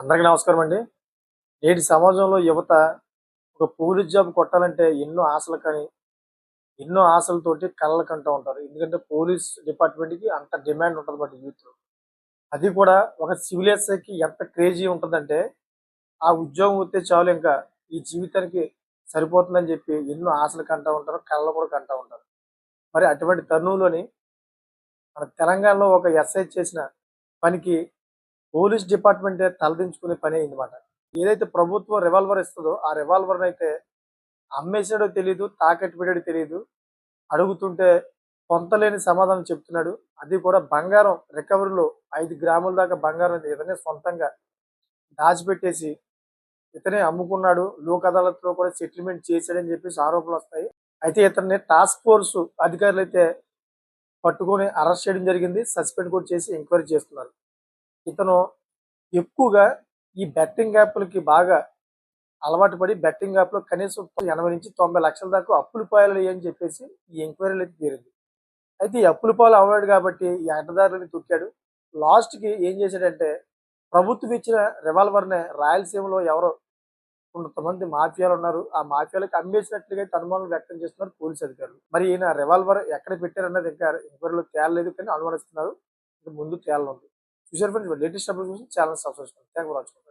అందరికీ నమస్కారం అండి. నేటి సమాజంలో యువత ఒక పోలీస్ జాబ్ కొట్టాలంటే ఎన్నో ఆశలు కానీ, ఎన్నో ఆశలతోటి కలలు కంటూ ఉంటారు. ఎందుకంటే పోలీస్ డిపార్ట్మెంట్‌కి అంత డిమాండ్ ఉంటదన్నమాట యూత్‌లో. అది కూడా ఒక సివిల్ ఎస్ఐకి ఎంత క్రేజీ ఉంటదంటే, ఆ ఉద్యోగం వస్తే చాలు ఇంకా ఈ జీవితానికి సరిపోతుందని చెప్పి ఎన్నో ఆశలు కంటా ఉంటారు. కలలు కూడా కంటా ఉంటారు. మరి అటువంటి తరుణంలోని మన తెలంగాణలో ఒక ఎస్ఐ చేసిన పనికి పోలీస్ డిపార్ట్మెంటే తలదించుకునే పని అయిందన్నమాట. ఏదైతే ప్రభుత్వం రివాల్వర్ ఇస్తదో, ఆ రివాల్వర్‌నయితే అమ్మేసాడో తెలీదు, తాకట్టు పెట్టాడో తెలీదు. అడుగుతుంటే పొంతలేని సమాధానం చెప్తున్నాడు. అది కూడా బంగారం రికవరీలో 5 గ్రాముల దాకా బంగారం ఇతనే సొంతంగా దాచిపెట్టేసి, ఇతనే అమ్ముకున్నాడు. లోక్ అదాలత్‌లో కూడా సెటిల్‌మెంట్ చేశాడని చెప్పేసి ఆరోపణలొస్తాయి. అయితే ఇతన్ని టాస్క్ ఫోర్స్ అధికారులైతే పట్టుకొని అరెస్ట్ చేయడం జరిగింది. సస్పెండ్ కూడా చేసి ఎంక్వైరీ చేస్తున్నారు. ఇతను ఎక్కువగా ఈ బెట్టింగ్ యాప్‌లకి బాగా అలవాటు పడి బెట్టింగ్ యాప్‌లో కనీసం 80-90 లక్షల దాకా అప్పుల పాలయ్యాయి అని చెప్పేసి ఈ ఎంక్వైరీలో అయితే తేలింది. అయితే ఈ అప్పుల పాలు అవ్వడు కాబట్టి ఈ అడ్డదారులని తొక్కాడు. లాస్ట్‌కి ఏం చేశాడంటే ప్రభుత్వం ఇచ్చిన రివాల్వర్‌నే రాయలసీమలో ఎవరో కొంతమంది మాఫియాలున్నారు. ఆ మాఫియాలకి అమ్మేసినట్లుగా అయితే అనుమానం వ్యక్తం చేస్తున్నారు పోలీసు అధికారులు. మరి ఈయన రివాల్వర్ ఎక్కడ పెట్టారన్నది ఇంకా ఎంక్వైరీలో తేలలేదు కానీ అనుమానిస్తున్నారు. ఇక ముందు తేలనుంది. చూసారు ఫ్రెండ్స్ లేటెస్ట్ అప్డేట్స్ కోసం ఛానెల్ సబ్స్క్రైబ్ చేసుకోండి. Thanks for watching.